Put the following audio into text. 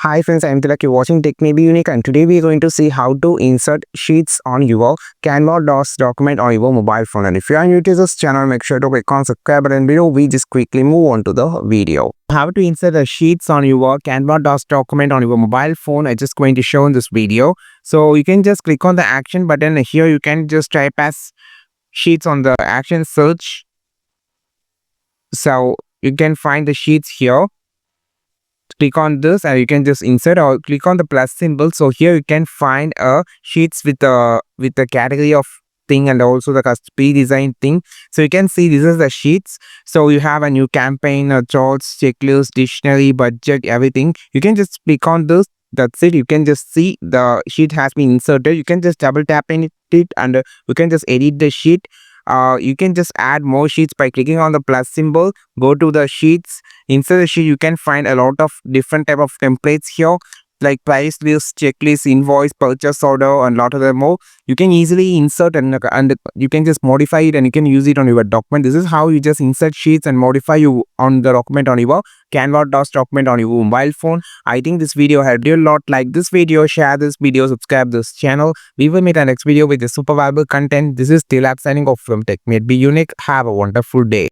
Hi friends, I am Tilak. You're watching Tech May Be Unique, and today we are going to see how to insert sheets on your Canva DOS document on your mobile phone. And if you are new to this channel, make sure to click on subscribe button below. We just quickly move on to the video. How to insert the sheets on your Canva DOS document on your mobile phone, I'm just going to show in this video. So you can just click on the action button here. You can just type as sheets on the action search. So you can find the sheets here. Click on this and you can just insert, or click on the plus symbol. So here you can find sheets with the category of thing and also the pre-designed thing. So you can see this is the sheets. So you have a new campaign, charts, checklist, dictionary, budget, everything. You can just click on this. That's it. You can just see the sheet has been inserted. You can just double tap in it and you can just edit the sheet. You can just add more sheets by clicking on the plus symbol. Go to the sheets. Inside the sheet, you can find a lot of different type of templates here, like price list, checklist, invoice, purchase order, and lot of them more. You can easily insert and you can just modify it and you can use it on your document. This is how you just insert sheets and modify you on the document on your Canva DOS document on your mobile phone. I think this video helped you a lot. Like this video, share this video, subscribe this channel. We will meet our next video with the super valuable content. This is Tilak signing off from Tech May Be Unique. Have a wonderful day.